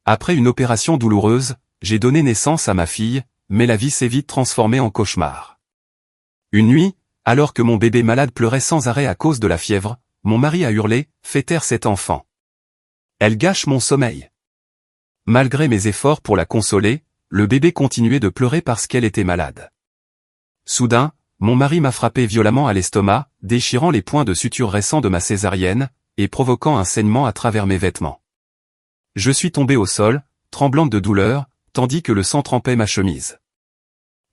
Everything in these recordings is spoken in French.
Après une opération douloureuse, j'ai donné naissance à ma fille, mais la vie s'est vite transformée en cauchemar. Une nuit, alors que mon bébé malade pleurait sans arrêt à cause de la fièvre, mon mari a hurlé « Fais taire cet enfant. Elle gâche mon sommeil ». Malgré mes efforts pour la consoler, le bébé continuait de pleurer parce qu'elle était malade. Soudain, mon mari m'a frappé violemment à l'estomac, déchirant les points de suture récents de ma césarienne, et provoquant un saignement à travers mes vêtements. Je suis tombé au sol, tremblante de douleur, tandis que le sang trempait ma chemise.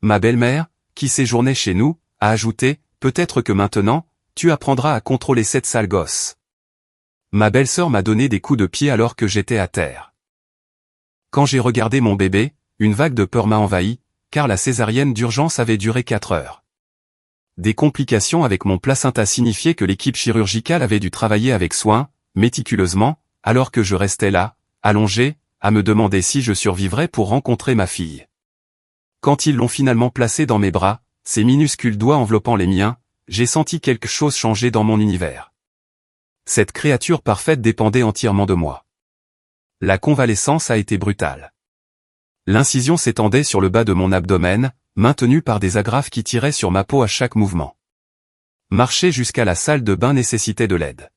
Ma belle-mère, qui séjournait chez nous, a ajouté « Peut-être que maintenant, tu apprendras à contrôler cette sale gosse. » Ma belle-sœur m'a donné des coups de pied alors que j'étais à terre. Quand j'ai regardé mon bébé, une vague de peur m'a envahi, car la césarienne d'urgence avait duré 4 heures. Des complications avec mon placenta signifiaient que l'équipe chirurgicale avait dû travailler avec soin, méticuleusement, alors que je restais là, allongé, à me demander si je survivrais pour rencontrer ma fille. Quand ils l'ont finalement placée dans mes bras, ses minuscules doigts enveloppant les miens, j'ai senti quelque chose changer dans mon univers. Cette créature parfaite dépendait entièrement de moi. La convalescence a été brutale. L'incision s'étendait sur le bas de mon abdomen, maintenue par des agrafes qui tiraient sur ma peau à chaque mouvement. Marcher jusqu'à la salle de bain nécessitait de l'aide.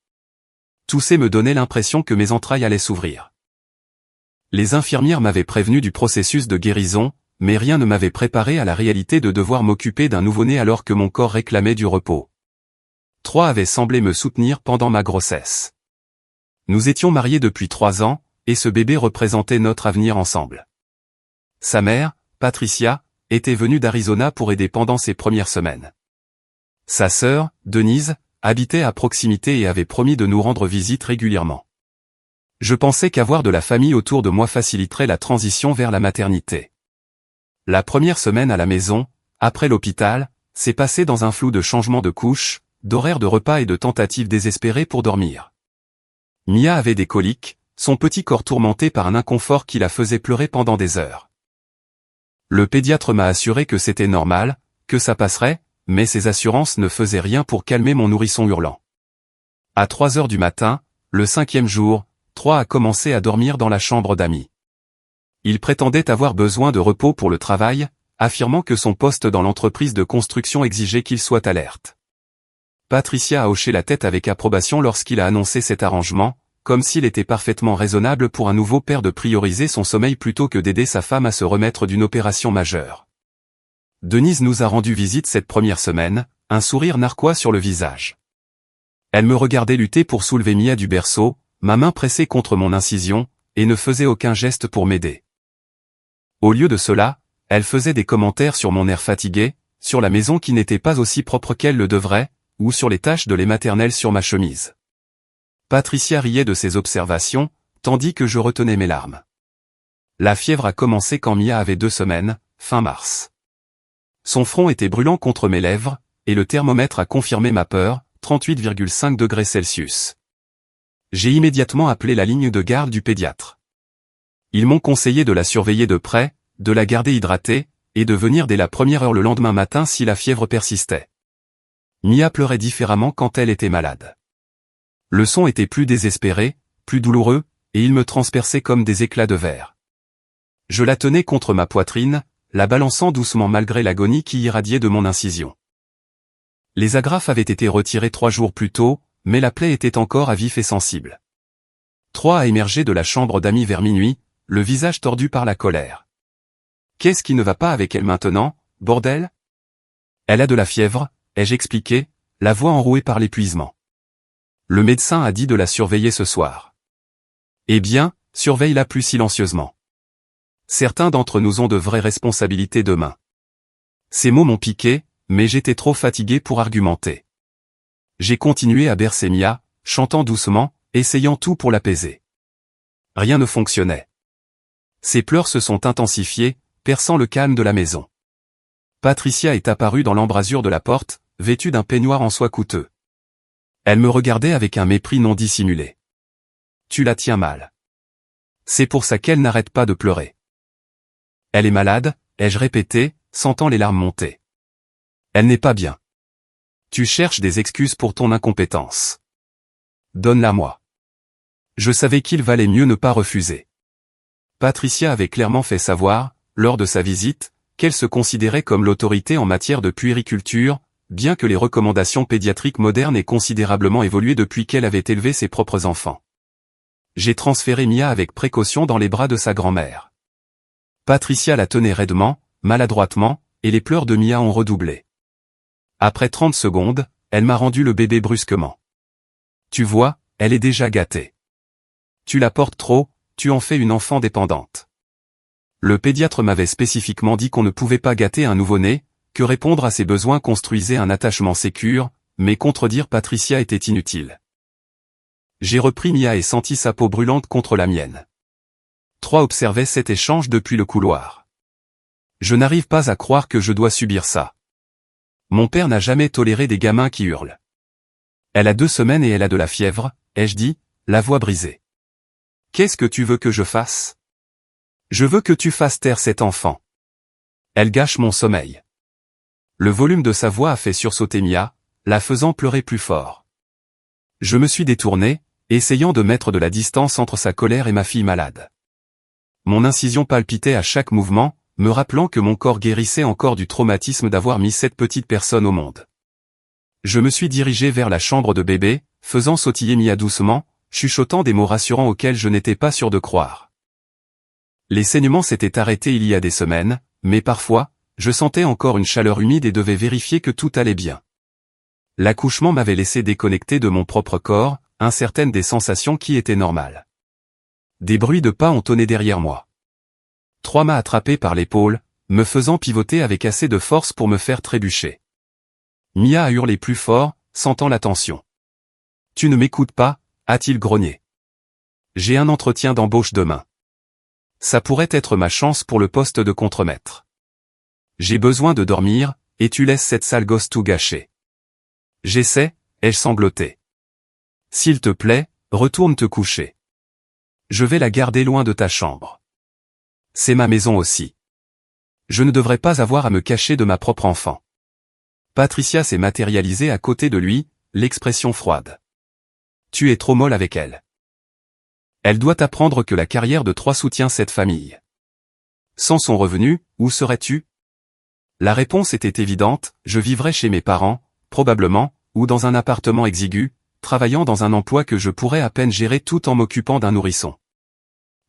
Tousser me donnait l'impression que mes entrailles allaient s'ouvrir. Les infirmières m'avaient prévenu du processus de guérison, mais rien ne m'avait préparé à la réalité de devoir m'occuper d'un nouveau-né alors que mon corps réclamait du repos. 3 avaient semblé me soutenir pendant ma grossesse. Nous étions mariés depuis 3 ans, et ce bébé représentait notre avenir ensemble. Sa mère, Patricia, était venue d'Arizona pour aider pendant ses premières semaines. Sa sœur, Denise, habitait à proximité et avait promis de nous rendre visite régulièrement. Je pensais qu'avoir de la famille autour de moi faciliterait la transition vers la maternité. La première semaine à la maison, après l'hôpital, s'est passée dans un flou de changements de couches, d'horaires de repas et de tentatives désespérées pour dormir. Mia avait des coliques, son petit corps tourmenté par un inconfort qui la faisait pleurer pendant des heures. Le pédiatre m'a assuré que c'était normal, que ça passerait, mais ces assurances ne faisaient rien pour calmer mon nourrisson hurlant. À 3 heures du matin, le 5e jour, 3 a commencé à dormir dans la chambre d'amis. Il prétendait avoir besoin de repos pour le travail, affirmant que son poste dans l'entreprise de construction exigeait qu'il soit alerte. Patricia a hoché la tête avec approbation lorsqu'il a annoncé cet arrangement, comme s'il était parfaitement raisonnable pour un nouveau père de prioriser son sommeil plutôt que d'aider sa femme à se remettre d'une opération majeure. Denise nous a rendu visite cette première semaine, un sourire narquois sur le visage. Elle me regardait lutter pour soulever Mia du berceau, ma main pressée contre mon incision, et ne faisait aucun geste pour m'aider. Au lieu de cela, elle faisait des commentaires sur mon air fatigué, sur la maison qui n'était pas aussi propre qu'elle le devrait, ou sur les taches de lait maternel sur ma chemise. Patricia riait de ses observations, tandis que je retenais mes larmes. La fièvre a commencé quand Mia avait 2 semaines, fin mars. Son front était brûlant contre mes lèvres, et le thermomètre a confirmé ma peur, 38,5 degrés Celsius. J'ai immédiatement appelé la ligne de garde du pédiatre. Ils m'ont conseillé de la surveiller de près, de la garder hydratée, et de venir dès la première heure le lendemain matin si la fièvre persistait. Mia pleurait différemment quand elle était malade. Le son était plus désespéré, plus douloureux, et il me transperçait comme des éclats de verre. Je la tenais contre ma poitrine, la balançant doucement malgré l'agonie qui irradiait de mon incision. Les agrafes avaient été retirées 3 jours plus tôt, mais la plaie était encore à vif et sensible. 3 a émergé de la chambre d'amis vers minuit, le visage tordu par la colère. Qu'est-ce qui ne va pas avec elle maintenant, bordel? Elle a de la fièvre, ai-je expliqué, la voix enrouée par l'épuisement. Le médecin a dit de la surveiller ce soir. Eh bien, surveille-la plus silencieusement. Certains d'entre nous ont de vraies responsabilités demain. Ces mots m'ont piqué, mais j'étais trop fatigué pour argumenter. J'ai continué à bercer Mia, chantant doucement, essayant tout pour l'apaiser. Rien ne fonctionnait. Ses pleurs se sont intensifiés, perçant le calme de la maison. Patricia est apparue dans l'embrasure de la porte, vêtue d'un peignoir en soie coûteux. Elle me regardait avec un mépris non dissimulé. Tu la tiens mal. C'est pour ça qu'elle n'arrête pas de pleurer. Elle est malade, ai-je répété, sentant les larmes monter. Elle n'est pas bien. Tu cherches des excuses pour ton incompétence. Donne-la-moi. Je savais qu'il valait mieux ne pas refuser. Patricia avait clairement fait savoir, lors de sa visite, qu'elle se considérait comme l'autorité en matière de puériculture, bien que les recommandations pédiatriques modernes aient considérablement évolué depuis qu'elle avait élevé ses propres enfants. J'ai transféré Mia avec précaution dans les bras de sa grand-mère. Patricia la tenait raidement, maladroitement, et les pleurs de Mia ont redoublé. Après 30 secondes, elle m'a rendu le bébé brusquement. Tu vois, elle est déjà gâtée. Tu la portes trop, tu en fais une enfant dépendante. Le pédiatre m'avait spécifiquement dit qu'on ne pouvait pas gâter un nouveau-né, que répondre à ses besoins construisait un attachement sécure, mais contredire Patricia était inutile. J'ai repris Mia et senti sa peau brûlante contre la mienne. Trois observaient cet échange depuis le couloir. Je n'arrive pas à croire que je dois subir ça. Mon père n'a jamais toléré des gamins qui hurlent. Elle a 2 semaines et elle a de la fièvre, ai-je dit, la voix brisée. Qu'est-ce que tu veux que je fasse? Je veux que tu fasses taire cet enfant. Elle gâche mon sommeil. Le volume de sa voix a fait sursauter Mia, la faisant pleurer plus fort. Je me suis détourné, essayant de mettre de la distance entre sa colère et ma fille malade. Mon incision palpitait à chaque mouvement, me rappelant que mon corps guérissait encore du traumatisme d'avoir mis cette petite personne au monde. Je me suis dirigé vers la chambre de bébé, faisant sautiller Mia doucement, chuchotant des mots rassurants auxquels je n'étais pas sûr de croire. Les saignements s'étaient arrêtés il y a des semaines, mais parfois, je sentais encore une chaleur humide et devais vérifier que tout allait bien. L'accouchement m'avait laissé déconnecté de mon propre corps, incertaine des sensations qui étaient normales. Des bruits de pas ont tonné derrière moi. Trois m'a attrapé par l'épaule, me faisant pivoter avec assez de force pour me faire trébucher. Mia a hurlé plus fort, sentant la tension. « Tu ne m'écoutes pas ?» a-t-il grogné. « J'ai un entretien d'embauche demain. Ça pourrait être ma chance pour le poste de contremaître. J'ai besoin de dormir, et tu laisses cette sale gosse tout gâcher. » J'essaie, ai-je sangloté. « S'il te plaît, retourne te coucher. Je vais la garder loin de ta chambre. C'est ma maison aussi. Je ne devrais pas avoir à me cacher de ma propre enfant. » Patricia s'est matérialisée à côté de lui, l'expression froide. « Tu es trop molle avec elle. Elle doit apprendre que la carrière de Troy soutient cette famille. Sans son revenu, où serais-tu » La réponse était évidente, je vivrais chez mes parents, probablement, ou dans un appartement exigu, travaillant dans un emploi que je pourrais à peine gérer tout en m'occupant d'un nourrisson.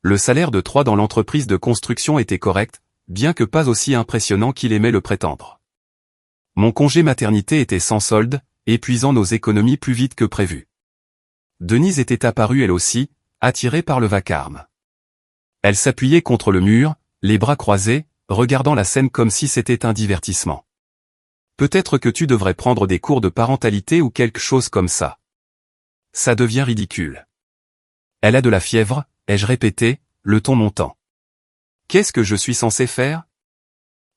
Le salaire de Troy dans l'entreprise de construction était correct, bien que pas aussi impressionnant qu'il aimait le prétendre. Mon congé maternité était sans solde, épuisant nos économies plus vite que prévu. Denise était apparue elle aussi, attirée par le vacarme. Elle s'appuyait contre le mur, les bras croisés, regardant la scène comme si c'était un divertissement. « Peut-être que tu devrais prendre des cours de parentalité ou quelque chose comme ça. Ça devient ridicule. » Elle a de la fièvre, ai-je répété, le ton montant. « Qu'est-ce que je suis censé faire ?»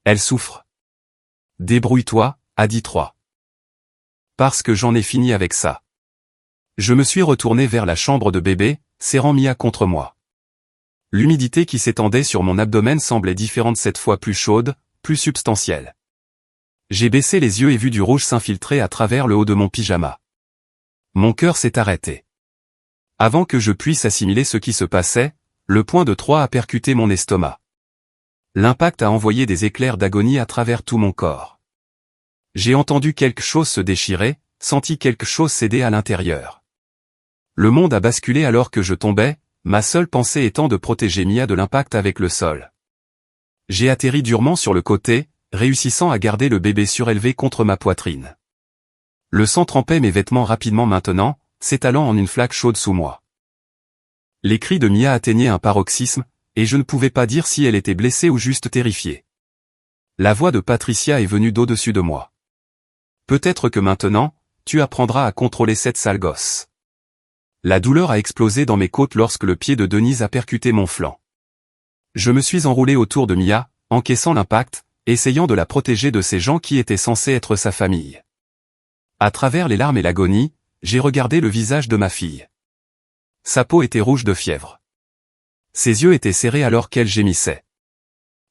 Elle souffre. « Débrouille-toi, a dit Troy. Parce que j'en ai fini avec ça. » Je me suis retourné vers la chambre de bébé, serrant Mia contre moi. L'humidité qui s'étendait sur mon abdomen semblait différente cette fois, plus chaude, plus substantielle. J'ai baissé les yeux et vu du rouge s'infiltrer à travers le haut de mon pyjama. Mon cœur s'est arrêté. Avant que je puisse assimiler ce qui se passait, le poing de Troy a percuté mon estomac. L'impact a envoyé des éclairs d'agonie à travers tout mon corps. J'ai entendu quelque chose se déchirer, senti quelque chose céder à l'intérieur. Le monde a basculé alors que je tombais, ma seule pensée étant de protéger Mia de l'impact avec le sol. J'ai atterri durement sur le côté, réussissant à garder le bébé surélevé contre ma poitrine. Le sang trempait mes vêtements rapidement maintenant, s'étalant en une flaque chaude sous moi. Les cris de Mia atteignaient un paroxysme, et je ne pouvais pas dire si elle était blessée ou juste terrifiée. La voix de Patricia est venue d'au-dessus de moi. « Peut-être que maintenant, tu apprendras à contrôler cette sale gosse. » La douleur a explosé dans mes côtes lorsque le pied de Denise a percuté mon flanc. Je me suis enroulé autour de Mia, encaissant l'impact, essayant de la protéger de ces gens qui étaient censés être sa famille. À travers les larmes et l'agonie, j'ai regardé le visage de ma fille. Sa peau était rouge de fièvre. Ses yeux étaient serrés alors qu'elle gémissait.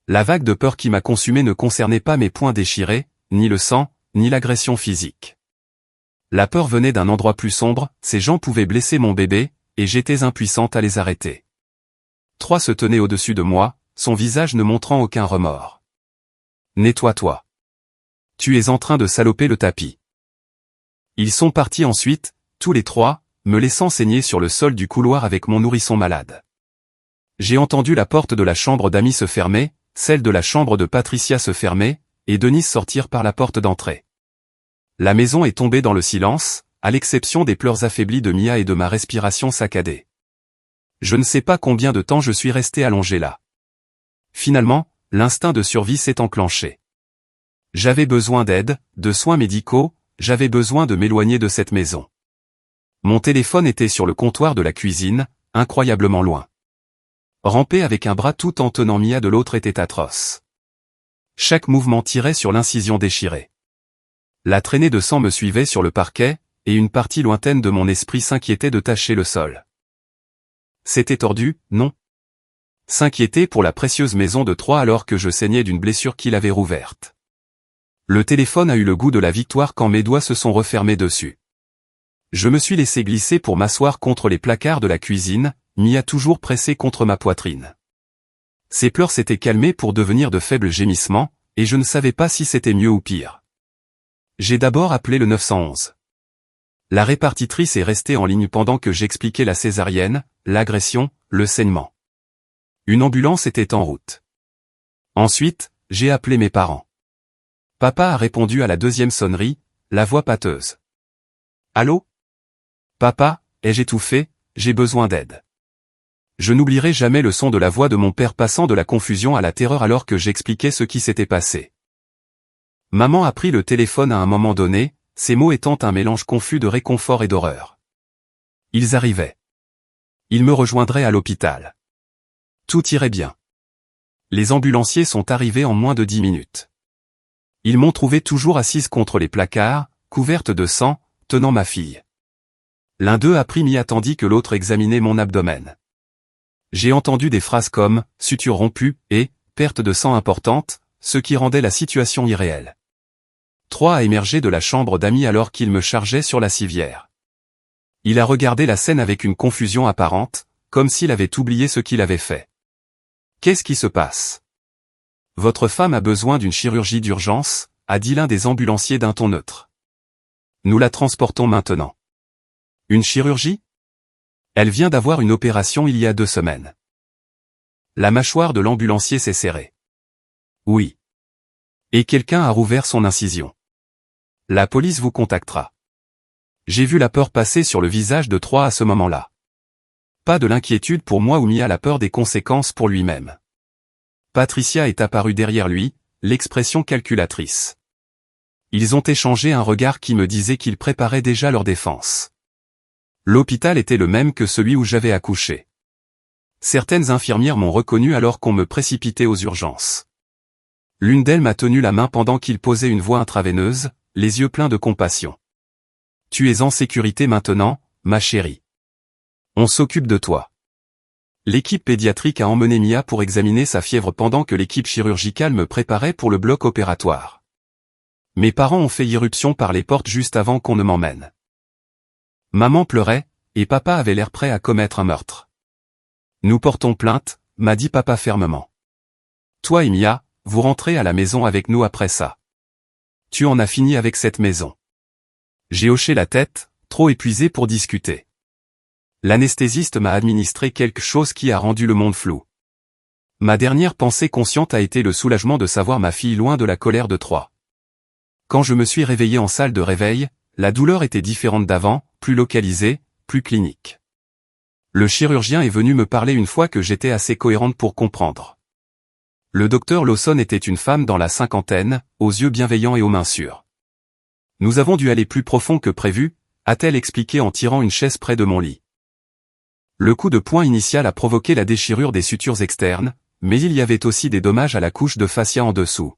La vague de peur qui m'a consumé ne concernait pas mes poings déchirés, ni le sang, ni l'agression physique. La peur venait d'un endroit plus sombre, ces gens pouvaient blesser mon bébé, et j'étais impuissante à les arrêter. 3 se tenait au-dessus de moi, son visage ne montrant aucun remords. Nettoie-toi. Tu es en train de saloper le tapis. Ils sont partis ensuite, tous les 3, me laissant saigner sur le sol du couloir avec mon nourrisson malade. J'ai entendu la porte de la chambre d'Amy se fermer, celle de la chambre de Patricia se fermer, et Denise sortir par la porte d'entrée. La maison est tombée dans le silence, à l'exception des pleurs affaiblis de Mia et de ma respiration saccadée. Je ne sais pas combien de temps je suis resté allongé là. Finalement, l'instinct de survie s'est enclenché. J'avais besoin d'aide, de soins médicaux, j'avais besoin de m'éloigner de cette maison. Mon téléphone était sur le comptoir de la cuisine, incroyablement loin. Ramper avec un bras tout en tenant Mia de l'autre était atroce. Chaque mouvement tirait sur l'incision déchirée. La traînée de sang me suivait sur le parquet, et une partie lointaine de mon esprit s'inquiétait de tacher le sol. C'était tordu, non? S'inquiéter pour la précieuse maison de Troyes alors que je saignais d'une blessure qui l'avait rouverte. Le téléphone a eu le goût de la victoire quand mes doigts se sont refermés dessus. Je me suis laissé glisser pour m'asseoir contre les placards de la cuisine, Mia toujours pressée contre ma poitrine. Ses pleurs s'étaient calmées pour devenir de faibles gémissements, et je ne savais pas si c'était mieux ou pire. J'ai d'abord appelé le 911. La répartitrice est restée en ligne pendant que j'expliquais la césarienne, l'agression, le saignement. Une ambulance était en route. Ensuite, j'ai appelé mes parents. Papa a répondu à la deuxième sonnerie, la voix pâteuse. Allô? Papa, ai-je étouffé, j'ai besoin d'aide. Je n'oublierai jamais le son de la voix de mon père passant de la confusion à la terreur alors que j'expliquais ce qui s'était passé. Maman a pris le téléphone à un moment donné, ses mots étant un mélange confus de réconfort et d'horreur. Ils arrivaient. Ils me rejoindraient à l'hôpital. Tout irait bien. Les ambulanciers sont arrivés en moins de 10 minutes. Ils m'ont trouvé toujours assise contre les placards, couverte de sang, tenant ma fille. L'un d'eux a pris Mia tandis que l'autre examinait mon abdomen. J'ai entendu des phrases comme « suture rompue » et « perte de sang importante », ce qui rendait la situation irréelle. Troyes a émergé de la chambre d'Amy alors qu'il me chargeait sur la civière. Il a regardé la scène avec une confusion apparente, comme s'il avait oublié ce qu'il avait fait. Qu'est-ce qui se passe? Votre femme a besoin d'une chirurgie d'urgence, a dit l'un des ambulanciers d'un ton neutre. Nous la transportons maintenant. Une chirurgie? Elle vient d'avoir une opération il y a 2 semaines. La mâchoire de l'ambulancier s'est serrée. Oui. Et quelqu'un a rouvert son incision. La police vous contactera. J'ai vu la peur passer sur le visage de Troyes à ce moment-là. Pas de l'inquiétude pour moi ou Mia, la peur des conséquences pour lui-même. Patricia est apparue derrière lui, l'expression calculatrice. Ils ont échangé un regard qui me disait qu'ils préparaient déjà leur défense. L'hôpital était le même que celui où j'avais accouché. Certaines infirmières m'ont reconnu alors qu'on me précipitait aux urgences. L'une d'elles m'a tenu la main pendant qu'il posait une voix intraveineuse, les yeux pleins de compassion. « Tu es en sécurité maintenant, ma chérie. On s'occupe de toi. » L'équipe pédiatrique a emmené Mia pour examiner sa fièvre pendant que l'équipe chirurgicale me préparait pour le bloc opératoire. Mes parents ont fait irruption par les portes juste avant qu'on ne m'emmène. Maman pleurait, et papa avait l'air prêt à commettre un meurtre. « Nous portons plainte », m'a dit papa fermement. « Toi et Mia, vous rentrez à la maison avec nous après ça. Tu en as fini avec cette maison. » J'ai hoché la tête, trop épuisé pour discuter. L'anesthésiste m'a administré quelque chose qui a rendu le monde flou. Ma dernière pensée consciente a été le soulagement de savoir ma fille loin de la colère de Troyes. Quand je me suis réveillé en salle de réveil, la douleur était différente d'avant, plus localisée, plus clinique. Le chirurgien est venu me parler une fois que j'étais assez cohérente pour comprendre. Le docteur Lawson était une femme dans la cinquantaine, aux yeux bienveillants et aux mains sûres. Nous avons dû aller plus profond que prévu, a-t-elle expliqué en tirant une chaise près de mon lit. Le coup de poing initial a provoqué la déchirure des sutures externes, mais il y avait aussi des dommages à la couche de fascia en dessous.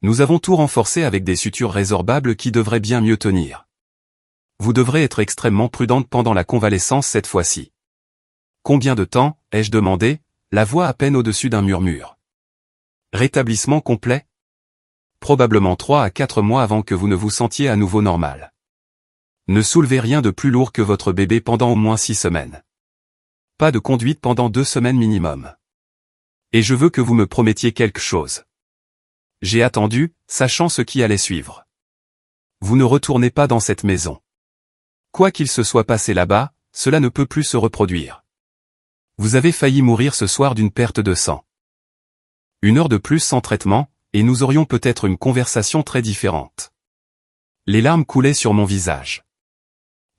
Nous avons tout renforcé avec des sutures résorbables qui devraient bien mieux tenir. Vous devrez être extrêmement prudente pendant la convalescence cette fois-ci. Combien de temps, ai-je demandé, la voix à peine au-dessus d'un murmure. Rétablissement complet? Probablement 3 à 4 mois avant que vous ne vous sentiez à nouveau normal. Ne soulevez rien de plus lourd que votre bébé pendant au moins 6 semaines. pas de conduite pendant 2 semaines minimum. Et je veux que vous me promettiez quelque chose. J'ai attendu, sachant ce qui allait suivre. Vous ne retournez pas dans cette maison. Quoi qu'il se soit passé là-bas, cela ne peut plus se reproduire. Vous avez failli mourir ce soir d'une perte de sang. 1 heure de plus sans traitement, et nous aurions peut-être une conversation très différente. Les larmes coulaient sur mon visage.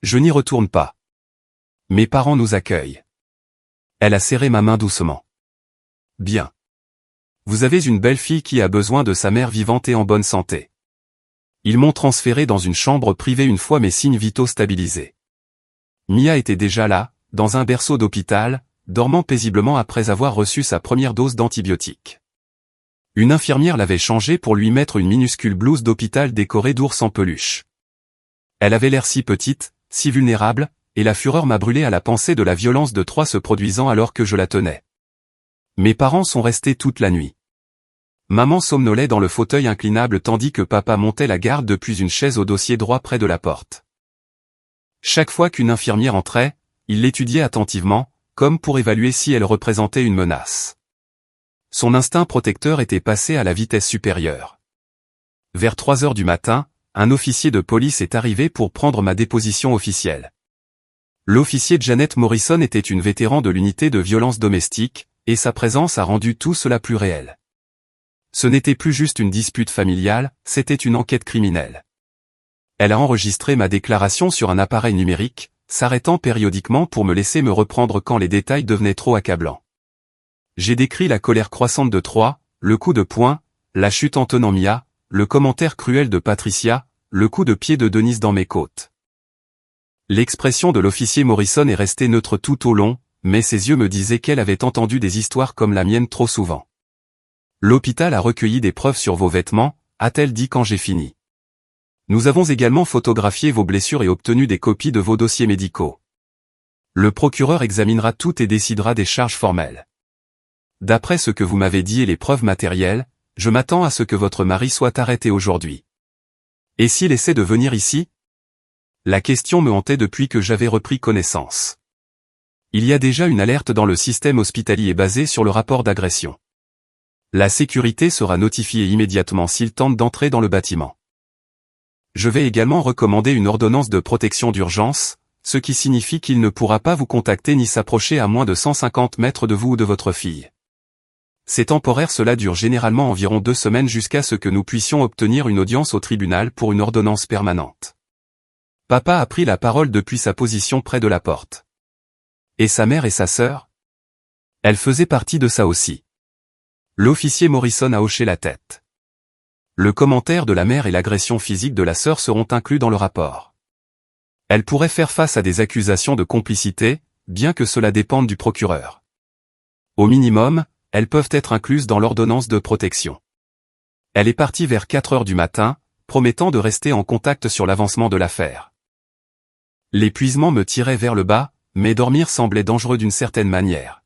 Je n'y retourne pas. Mes parents nous accueillent. Elle a serré ma main doucement. Bien. Vous avez une belle fille qui a besoin de sa mère vivante et en bonne santé. Ils m'ont transféré dans une chambre privée une fois mes signes vitaux stabilisés. Mia était déjà là, dans un berceau d'hôpital, dormant paisiblement après avoir reçu sa première dose d'antibiotiques. Une infirmière l'avait changée pour lui mettre une minuscule blouse d'hôpital décorée d'ours en peluche. Elle avait l'air si petite, si vulnérable, et la fureur m'a brûlé à la pensée de la violence de 3 se produisant alors que je la tenais. Mes parents sont restés toute la nuit. Maman somnolait dans le fauteuil inclinable tandis que papa montait la garde depuis une chaise au dossier droit près de la porte. Chaque fois qu'une infirmière entrait, il l'étudiait attentivement, comme pour évaluer si elle représentait une menace. Son instinct protecteur était passé à la vitesse supérieure. Vers 3 heures du matin, un officier de police est arrivé pour prendre ma déposition officielle. L'officier Janet Morrison était une vétéran de l'unité de violence domestique, et sa présence a rendu tout cela plus réel. Ce n'était plus juste une dispute familiale, c'était une enquête criminelle. Elle a enregistré ma déclaration sur un appareil numérique, s'arrêtant périodiquement pour me laisser me reprendre quand les détails devenaient trop accablants. J'ai décrit la colère croissante de Troy, le coup de poing, la chute en tenant Mia, le commentaire cruel de Patricia, le coup de pied de Denise dans mes côtes. L'expression de l'officier Morrison est restée neutre tout au long, mais ses yeux me disaient qu'elle avait entendu des histoires comme la mienne trop souvent. L'hôpital a recueilli des preuves sur vos vêtements, a-t-elle dit quand j'ai fini. Nous avons également photographié vos blessures et obtenu des copies de vos dossiers médicaux. Le procureur examinera tout et décidera des charges formelles. D'après ce que vous m'avez dit et les preuves matérielles, je m'attends à ce que votre mari soit arrêté aujourd'hui. Et s'il essaie de venir ici? La question me hantait depuis que j'avais repris connaissance. Il y a déjà une alerte dans le système hospitalier basée sur le rapport d'agression. La sécurité sera notifiée immédiatement s'il tente d'entrer dans le bâtiment. Je vais également recommander une ordonnance de protection d'urgence, ce qui signifie qu'il ne pourra pas vous contacter ni s'approcher à moins de 150 mètres de vous ou de votre fille. C'est temporaire, cela dure généralement environ 2 semaines jusqu'à ce que nous puissions obtenir une audience au tribunal pour une ordonnance permanente. Papa a pris la parole depuis sa position près de la porte. Et sa mère et sa sœur? Elle faisait partie de ça aussi. L'officier Morrison a hoché la tête. Le commentaire de la mère et l'agression physique de la sœur seront inclus dans le rapport. Elle pourrait faire face à des accusations de complicité, bien que cela dépende du procureur. Au minimum, elles peuvent être incluses dans l'ordonnance de protection. Elle est partie vers 4 heures du matin, promettant de rester en contact sur l'avancement de l'affaire. L'épuisement me tirait vers le bas, mais dormir semblait dangereux d'une certaine manière.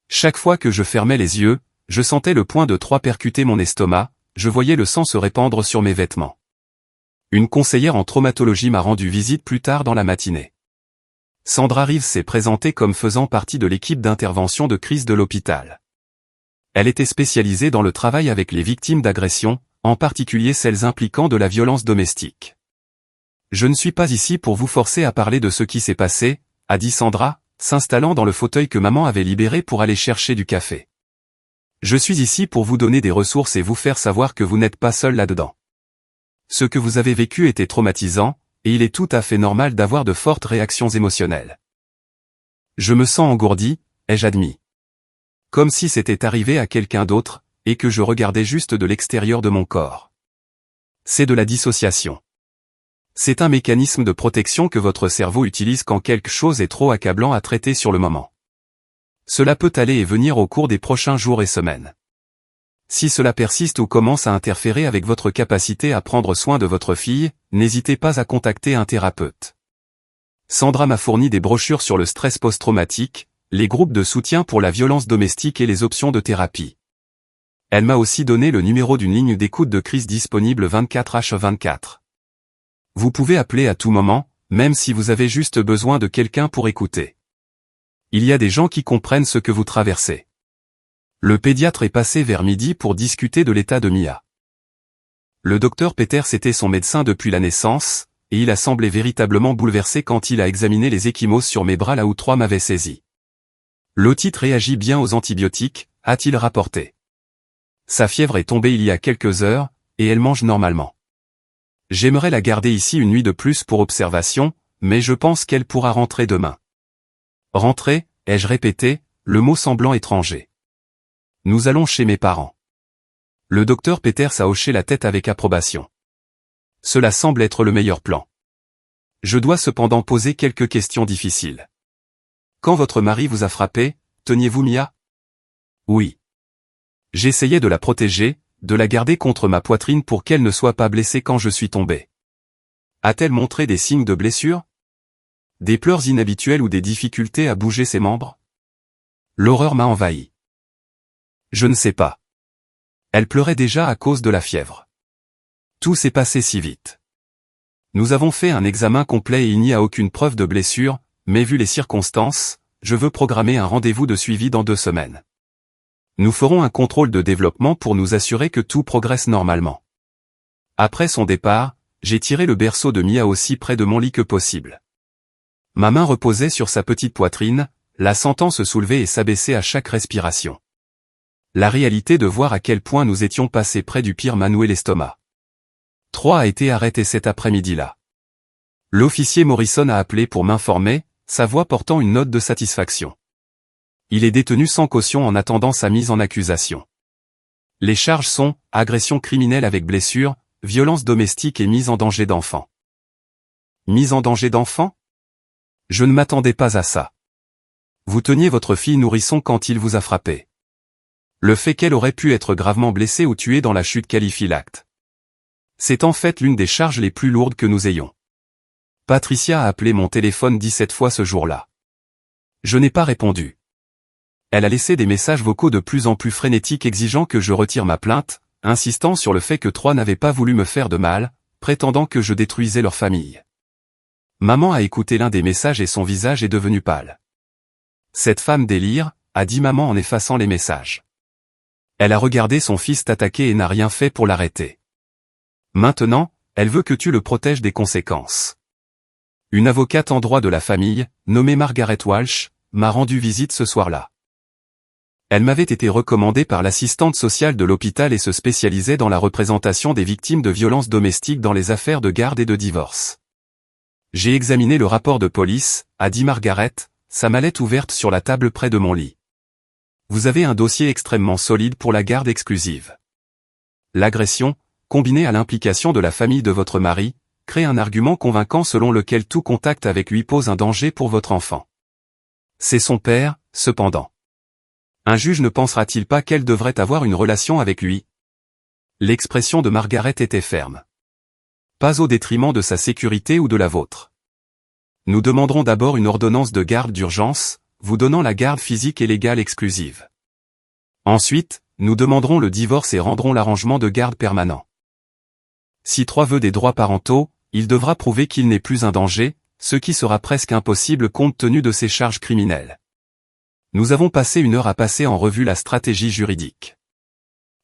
Chaque fois que je fermais les yeux, je sentais le poing de Troy percuter mon estomac, je voyais le sang se répandre sur mes vêtements. Une conseillère en traumatologie m'a rendu visite plus tard dans la matinée. Sandra Reeves s'est présentée comme faisant partie de l'équipe d'intervention de crise de l'hôpital. Elle était spécialisée dans le travail avec les victimes d'agressions, en particulier celles impliquant de la violence domestique. Je ne suis pas ici pour vous forcer à parler de ce qui s'est passé, a dit Sandra, s'installant dans le fauteuil que maman avait libéré pour aller chercher du café. Je suis ici pour vous donner des ressources et vous faire savoir que vous n'êtes pas seul là-dedans. Ce que vous avez vécu était traumatisant, et il est tout à fait normal d'avoir de fortes réactions émotionnelles. Je me sens engourdi, ai-je admis. Comme si c'était arrivé à quelqu'un d'autre, et que je regardais juste de l'extérieur de mon corps. C'est de la dissociation. C'est un mécanisme de protection que votre cerveau utilise quand quelque chose est trop accablant à traiter sur le moment. Cela peut aller et venir au cours des prochains jours et semaines. Si cela persiste ou commence à interférer avec votre capacité à prendre soin de votre fille, n'hésitez pas à contacter un thérapeute. Sandra m'a fourni des brochures sur le stress post-traumatique, les groupes de soutien pour la violence domestique et les options de thérapie. Elle m'a aussi donné le numéro d'une ligne d'écoute de crise disponible 24h24. Vous pouvez appeler à tout moment, même si vous avez juste besoin de quelqu'un pour écouter. Il y a des gens qui comprennent ce que vous traversez. Le pédiatre est passé vers midi pour discuter de l'état de Mia. Le docteur Peters était son médecin depuis la naissance, et il a semblé véritablement bouleversé quand il a examiné les ecchymoses sur mes bras là où Troy m'avait saisi. L'otite réagit bien aux antibiotiques, a-t-il rapporté. Sa fièvre est tombée il y a quelques heures, et elle mange normalement. J'aimerais la garder ici une nuit de plus pour observation, mais je pense qu'elle pourra rentrer demain. Rentrer, ai-je répété, le mot semblant étranger. Nous allons chez mes parents. Le docteur Peters a hoché la tête avec approbation. Cela semble être le meilleur plan. Je dois cependant poser quelques questions difficiles. Quand votre mari vous a frappé, teniez-vous Mia? Oui. J'essayais de la protéger, de la garder contre ma poitrine pour qu'elle ne soit pas blessée quand je suis tombé. A-t-elle montré des signes de blessure? Des pleurs inhabituelles ou des difficultés à bouger ses membres? L'horreur m'a envahi. Je ne sais pas. Elle pleurait déjà à cause de la fièvre. Tout s'est passé si vite. Nous avons fait un examen complet et il n'y a aucune preuve de blessure, mais vu les circonstances, je veux programmer un rendez-vous de suivi dans 2 semaines. Nous ferons un contrôle de développement pour nous assurer que tout progresse normalement. Après son départ, j'ai tiré le berceau de Mia aussi près de mon lit que possible. Ma main reposait sur sa petite poitrine, la sentant se soulever et s'abaisser à chaque respiration. La réalité de voir à quel point nous étions passés près du pire m'a noué l'estomac. Troy a été arrêté cet après-midi-là. L'officier Morrison a appelé pour m'informer, sa voix portant une note de satisfaction. Il est détenu sans caution en attendant sa mise en accusation. Les charges sont agression criminelle avec blessure, violence domestique et mise en danger d'enfant. Mise en danger d'enfant? Je ne m'attendais pas à ça. Vous teniez votre fille nourrisson quand il vous a frappé. Le fait qu'elle aurait pu être gravement blessée ou tuée dans la chute qualifie l'acte. C'est en fait l'une des charges les plus lourdes que nous ayons. Patricia a appelé mon téléphone 17 fois ce jour-là. Je n'ai pas répondu. Elle a laissé des messages vocaux de plus en plus frénétiques exigeant que je retire ma plainte, insistant sur le fait que Troy n'avait pas voulu me faire de mal, prétendant que je détruisais leur famille. Maman a écouté l'un des messages et son visage est devenu pâle. Cette femme délire, a dit maman en effaçant les messages. Elle a regardé son fils t'attaquer et n'a rien fait pour l'arrêter. Maintenant, elle veut que tu le protèges des conséquences. Une avocate en droit de la famille, nommée Margaret Walsh, m'a rendu visite ce soir-là. Elle m'avait été recommandée par l'assistante sociale de l'hôpital et se spécialisait dans la représentation des victimes de violences domestiques dans les affaires de garde et de divorce. J'ai examiné le rapport de police, a dit Margaret, sa mallette ouverte sur la table près de mon lit. Vous avez un dossier extrêmement solide pour la garde exclusive. L'agression, combinée à l'implication de la famille de votre mari, crée un argument convaincant selon lequel tout contact avec lui pose un danger pour votre enfant. C'est son père, cependant. Un juge ne pensera-t-il pas qu'elle devrait avoir une relation avec lui? L'expression de Margaret était ferme. Pas au détriment de sa sécurité ou de la vôtre. Nous demanderons d'abord une ordonnance de garde d'urgence, vous donnant la garde physique et légale exclusive. Ensuite, nous demanderons le divorce et rendrons l'arrangement de garde permanent. Si Troy veut des droits parentaux, il devra prouver qu'il n'est plus un danger, ce qui sera presque impossible compte tenu de ses charges criminelles. Nous avons passé 1 heure à passer en revue la stratégie juridique.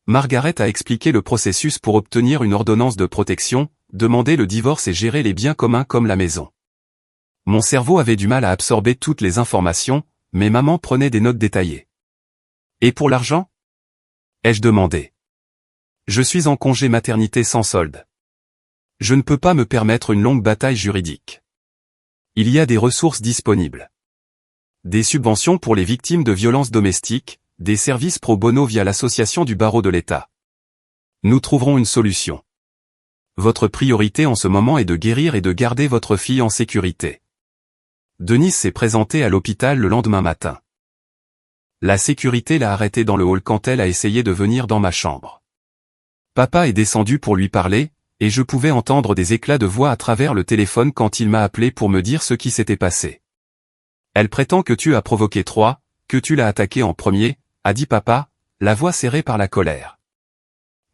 Margaret a expliqué le processus pour obtenir une ordonnance de protection, demander le divorce et gérer les biens communs comme la maison. Mon cerveau avait du mal à absorber toutes les informations, mais maman prenait des notes détaillées. Et pour l'argent? Ai-je demandé. Je suis en congé maternité sans solde. Je ne peux pas me permettre une longue bataille juridique. Il y a des ressources disponibles. Des subventions pour les victimes de violences domestiques, des services pro bono via l'association du barreau de l'État. Nous trouverons une solution. Votre priorité en ce moment est de guérir et de garder votre fille en sécurité. Denis s'est présenté à l'hôpital le lendemain matin. La sécurité l'a arrêté dans le hall quand elle a essayé de venir dans ma chambre. Papa est descendu pour lui parler, et je pouvais entendre des éclats de voix à travers le téléphone quand il m'a appelé pour me dire ce qui s'était passé. Elle prétend que tu as provoqué Troy, que tu l'as attaqué en premier, a dit papa, la voix serrée par la colère.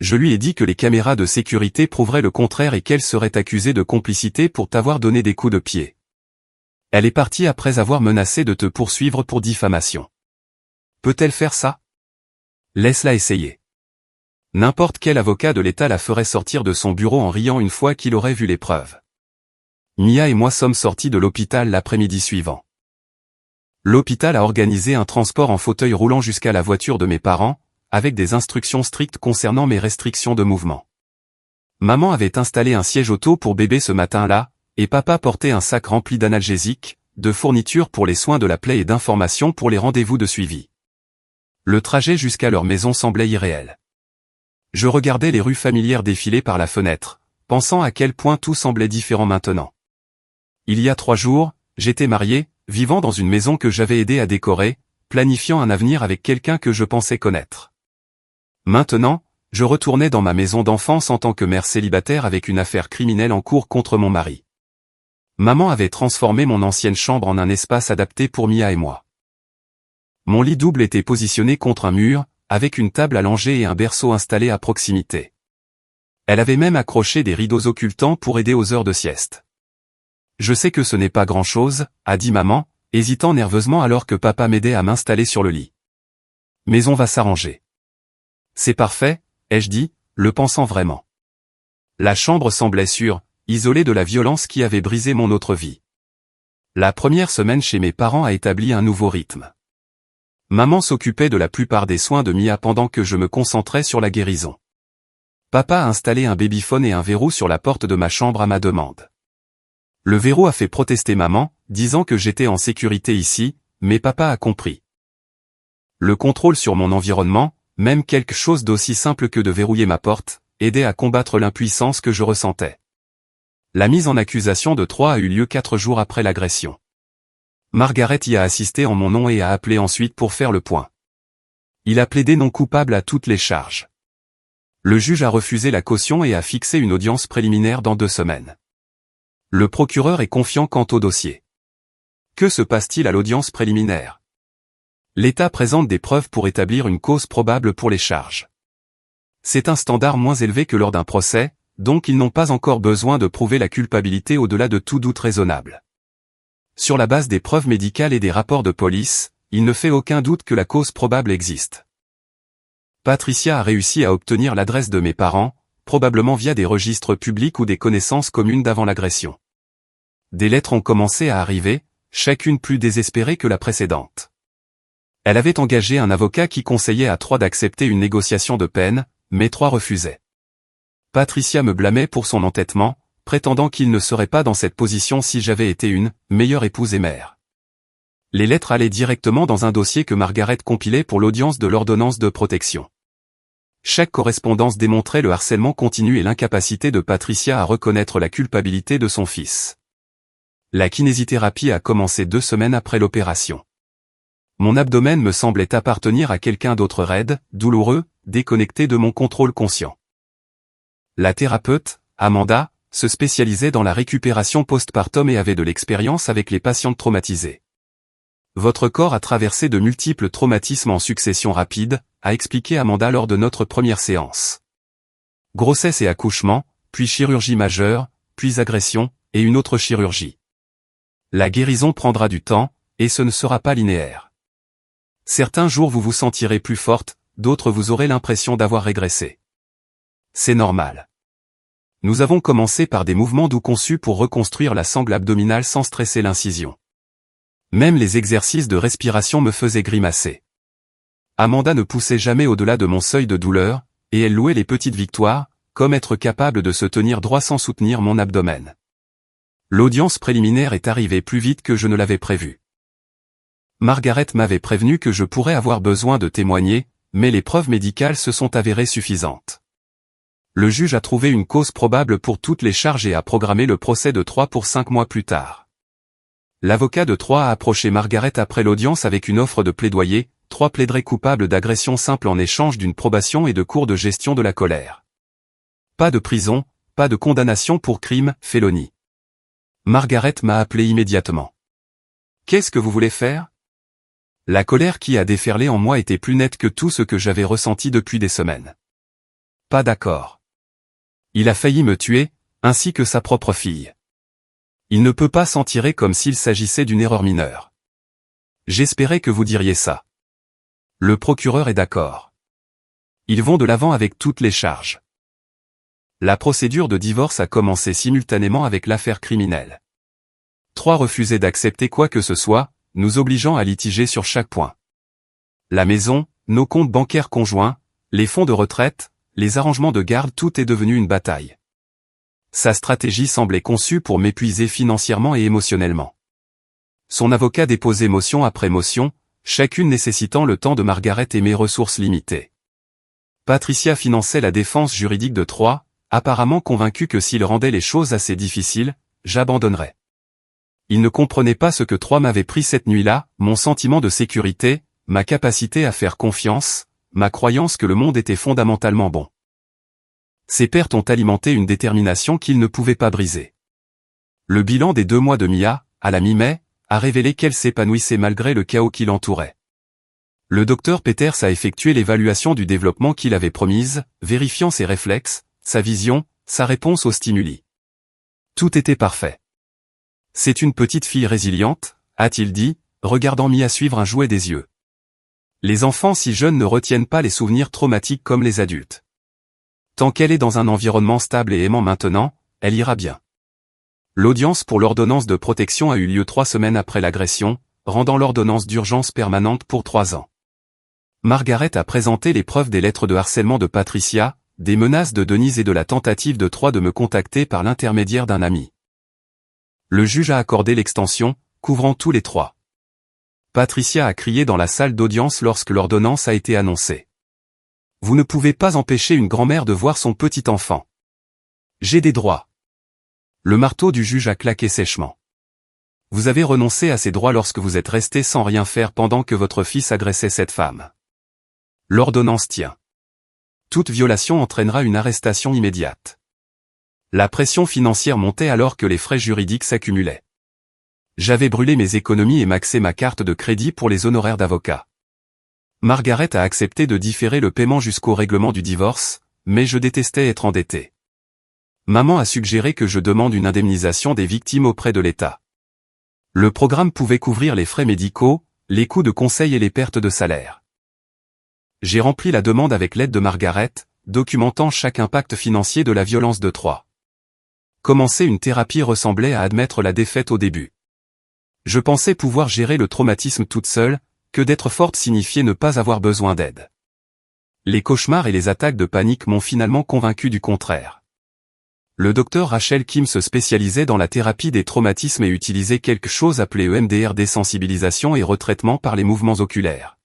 Je lui ai dit que les caméras de sécurité prouveraient le contraire et qu'elle serait accusée de complicité pour t'avoir donné des coups de pied. Elle est partie après avoir menacé de te poursuivre pour diffamation. Peut-elle faire ça? Laisse-la essayer. N'importe quel avocat de l'État la ferait sortir de son bureau en riant une fois qu'il aurait vu les preuves. Mia et moi sommes sortis de l'hôpital l'après-midi suivant. L'hôpital a organisé un transport en fauteuil roulant jusqu'à la voiture de mes parents, avec des instructions strictes concernant mes restrictions de mouvement. Maman avait installé un siège auto pour bébé ce matin-là, et papa portait un sac rempli d'analgésiques, de fournitures pour les soins de la plaie et d'informations pour les rendez-vous de suivi. Le trajet jusqu'à leur maison semblait irréel. Je regardais les rues familières défiler par la fenêtre, pensant à quel point tout semblait différent maintenant. Il y a 3 jours, j'étais marié, vivant dans une maison que j'avais aidé à décorer, planifiant un avenir avec quelqu'un que je pensais connaître. Maintenant, je retournais dans ma maison d'enfance en tant que mère célibataire avec une affaire criminelle en cours contre mon mari. Maman avait transformé mon ancienne chambre en un espace adapté pour Mia et moi. Mon lit double était positionné contre un mur, avec une table allongée et un berceau installé à proximité. Elle avait même accroché des rideaux occultants pour aider aux heures de sieste. Je sais que ce n'est pas grand-chose, a dit maman, hésitant nerveusement alors que papa m'aidait à m'installer sur le lit. Mais on va s'arranger. C'est parfait, ai-je dit, le pensant vraiment. La chambre semblait sûre, isolée de la violence qui avait brisé mon autre vie. La première semaine chez mes parents a établi un nouveau rythme. Maman s'occupait de la plupart des soins de Mia pendant que je me concentrais sur la guérison. Papa a installé un babyphone et un verrou sur la porte de ma chambre à ma demande. Le verrou a fait protester maman, disant que j'étais en sécurité ici, mais papa a compris. Le contrôle sur mon environnement, même quelque chose d'aussi simple que de verrouiller ma porte, aidait à combattre l'impuissance que je ressentais. La mise en accusation de Troy a eu lieu 4 jours après l'agression. Margaret y a assisté en mon nom et a appelé ensuite pour faire le point. Il a plaidé non coupable à toutes les charges. Le juge a refusé la caution et a fixé une audience préliminaire dans 2 semaines. Le procureur est confiant quant au dossier. Que se passe-t-il à l'audience préliminaire? L'État présente des preuves pour établir une cause probable pour les charges. C'est un standard moins élevé que lors d'un procès, donc ils n'ont pas encore besoin de prouver la culpabilité au-delà de tout doute raisonnable. Sur la base des preuves médicales et des rapports de police, il ne fait aucun doute que la cause probable existe. Patricia a réussi à obtenir l'adresse de mes parents, probablement via des registres publics ou des connaissances communes d'avant l'agression. Des lettres ont commencé à arriver, chacune plus désespérée que la précédente. Elle avait engagé un avocat qui conseillait à Troy d'accepter une négociation de peine, mais Troy refusait. Patricia me blâmait pour son entêtement, prétendant qu'il ne serait pas dans cette position si j'avais été une meilleure épouse et mère. Les lettres allaient directement dans un dossier que Margaret compilait pour l'audience de l'ordonnance de protection. Chaque correspondance démontrait le harcèlement continu et l'incapacité de Patricia à reconnaître la culpabilité de son fils. La kinésithérapie a commencé 2 semaines après l'opération. Mon abdomen me semblait appartenir à quelqu'un d'autre raide, douloureux, déconnecté de mon contrôle conscient. La thérapeute, Amanda, se spécialisait dans la récupération postpartum et avait de l'expérience avec les patientes traumatisées. Votre corps a traversé de multiples traumatismes en succession rapide, a expliqué Amanda lors de notre première séance. Grossesse et accouchement, puis chirurgie majeure, puis agression, et une autre chirurgie. La guérison prendra du temps, et ce ne sera pas linéaire. Certains jours vous vous sentirez plus forte, d'autres vous aurez l'impression d'avoir régressé. C'est normal. Nous avons commencé par des mouvements doux conçus pour reconstruire la sangle abdominale sans stresser l'incision. Même les exercices de respiration me faisaient grimacer. Amanda ne poussait jamais au-delà de mon seuil de douleur, et elle louait les petites victoires, comme être capable de se tenir droit sans soutenir mon abdomen. L'audience préliminaire est arrivée plus vite que je ne l'avais prévu. Margaret m'avait prévenu que je pourrais avoir besoin de témoigner, mais les preuves médicales se sont avérées suffisantes. Le juge a trouvé une cause probable pour toutes les charges et a programmé le procès de Troy pour 5 mois plus tard. L'avocat de Troy a approché Margaret après l'audience avec une offre de plaidoyer. Troy plaiderait coupable d'agression simple en échange d'une probation et de cours de gestion de la colère. Pas de prison, pas de condamnation pour crime, félonie. Margaret m'a appelé immédiatement. Qu'est-ce que vous voulez faire? La colère qui a déferlé en moi était plus nette que tout ce que j'avais ressenti depuis des semaines. Pas d'accord. Il a failli me tuer, ainsi que sa propre fille. Il ne peut pas s'en tirer comme s'il s'agissait d'une erreur mineure. J'espérais que vous diriez ça. Le procureur est d'accord. Ils vont de l'avant avec toutes les charges. La procédure de divorce a commencé simultanément avec l'affaire criminelle. 3 refusaient d'accepter quoi que ce soit, nous obligeant à litiger sur chaque point. La maison, nos comptes bancaires conjoints, les fonds de retraite, les arrangements de garde, tout est devenu une bataille. Sa stratégie semblait conçue pour m'épuiser financièrement et émotionnellement. Son avocat déposait motion après motion, chacune nécessitant le temps de Margaret et mes ressources limitées. Patricia finançait la défense juridique de Troy, apparemment convaincue que s'il rendait les choses assez difficiles, j'abandonnerais. Il ne comprenait pas ce que Troy m'avait pris cette nuit-là, mon sentiment de sécurité, ma capacité à faire confiance, ma croyance que le monde était fondamentalement bon. Ces pertes ont alimenté une détermination qu'il ne pouvait pas briser. Le bilan des 2 mois de Mia, à la mi-mai, a révélé qu'elle s'épanouissait malgré le chaos qui l'entourait. Le docteur Peters a effectué l'évaluation du développement qu'il avait promise, vérifiant ses réflexes, sa vision, sa réponse aux stimuli. Tout était parfait. C'est une petite fille résiliente, a-t-il dit, regardant Mia suivre un jouet des yeux. Les enfants si jeunes ne retiennent pas les souvenirs traumatiques comme les adultes. Tant qu'elle est dans un environnement stable et aimant maintenant, elle ira bien. L'audience pour l'ordonnance de protection a eu lieu 3 semaines après l'agression, rendant l'ordonnance d'urgence permanente pour 3 ans. Margaret a présenté les preuves des lettres de harcèlement de Patricia, des menaces de Denise et de la tentative de Troy de me contacter par l'intermédiaire d'un ami. Le juge a accordé l'extension, couvrant tous les 3. Patricia a crié dans la salle d'audience lorsque l'ordonnance a été annoncée. Vous ne pouvez pas empêcher une grand-mère de voir son petit enfant. J'ai des droits. Le marteau du juge a claqué sèchement. Vous avez renoncé à ces droits lorsque vous êtes resté sans rien faire pendant que votre fils agressait cette femme. L'ordonnance tient. Toute violation entraînera une arrestation immédiate. La pression financière montait alors que les frais juridiques s'accumulaient. J'avais brûlé mes économies et maxé ma carte de crédit pour les honoraires d'avocat. Margaret a accepté de différer le paiement jusqu'au règlement du divorce, mais je détestais être endetté. Maman a suggéré que je demande une indemnisation des victimes auprès de l'État. Le programme pouvait couvrir les frais médicaux, les coûts de conseil et les pertes de salaire. J'ai rempli la demande avec l'aide de Margaret, documentant chaque impact financier de la violence de Troy. Commencer une thérapie ressemblait à admettre la défaite au début. Je pensais pouvoir gérer le traumatisme toute seule, que d'être forte signifiait ne pas avoir besoin d'aide. Les cauchemars et les attaques de panique m'ont finalement convaincu du contraire. Le docteur Rachel Kim se spécialisait dans la thérapie des traumatismes et utilisait quelque chose appelé EMDR, désensibilisation et retraitement par les mouvements oculaires.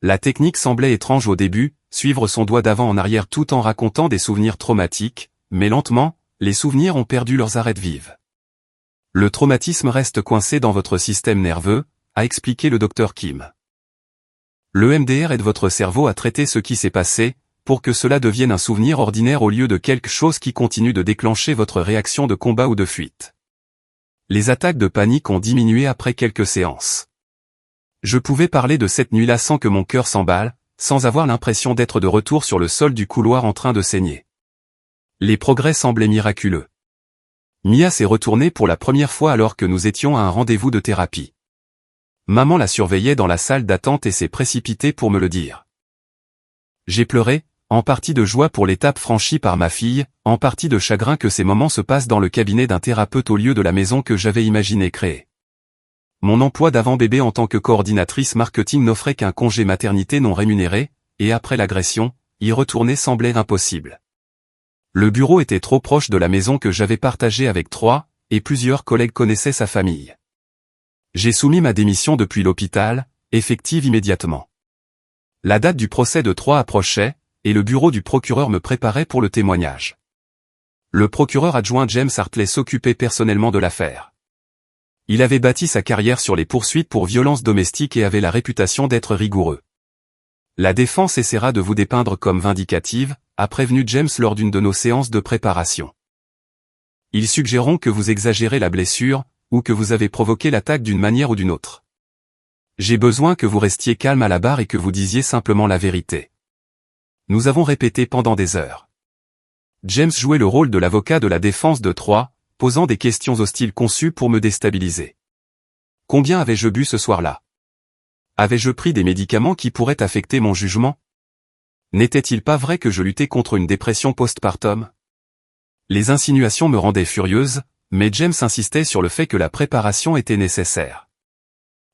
La technique semblait étrange au début, suivre son doigt d'avant en arrière tout en racontant des souvenirs traumatiques, mais lentement, les souvenirs ont perdu leurs arêtes vives. Le traumatisme reste coincé dans votre système nerveux, a expliqué le docteur Kim. Le EMDR aide votre cerveau à traiter ce qui s'est passé, pour que cela devienne un souvenir ordinaire au lieu de quelque chose qui continue de déclencher votre réaction de combat ou de fuite. Les attaques de panique ont diminué après quelques séances. Je pouvais parler de cette nuit-là sans que mon cœur s'emballe, sans avoir l'impression d'être de retour sur le sol du couloir en train de saigner. Les progrès semblaient miraculeux. Mia s'est retournée pour la première fois alors que nous étions à un rendez-vous de thérapie. Maman la surveillait dans la salle d'attente et s'est précipitée pour me le dire. J'ai pleuré, en partie de joie pour l'étape franchie par ma fille, en partie de chagrin que ces moments se passent dans le cabinet d'un thérapeute au lieu de la maison que j'avais imaginé créer. Mon emploi d'avant-bébé en tant que coordinatrice marketing n'offrait qu'un congé maternité non rémunéré, et après l'agression, y retourner semblait impossible. Le bureau était trop proche de la maison que j'avais partagée avec Troy, et plusieurs collègues connaissaient sa famille. J'ai soumis ma démission depuis l'hôpital, effective immédiatement. La date du procès de Troy approchait, et le bureau du procureur me préparait pour le témoignage. Le procureur adjoint James Hartley s'occupait personnellement de l'affaire. Il avait bâti sa carrière sur les poursuites pour violences domestiques et avait la réputation d'être rigoureux. La défense essaiera de vous dépeindre comme vindicative, a prévenu James lors d'une de nos séances de préparation. Ils suggéreront que vous exagérez la blessure, ou que vous avez provoqué l'attaque d'une manière ou d'une autre. J'ai besoin que vous restiez calme à la barre et que vous disiez simplement la vérité. Nous avons répété pendant des heures. James jouait le rôle de l'avocat de la défense de Troy, posant des questions hostiles conçues pour me déstabiliser. Combien avais-je bu ce soir-là? Avais-je pris des médicaments qui pourraient affecter mon jugement? N'était-il pas vrai que je luttais contre une dépression postpartum? Les insinuations me rendaient furieuse, mais James insistait sur le fait que la préparation était nécessaire.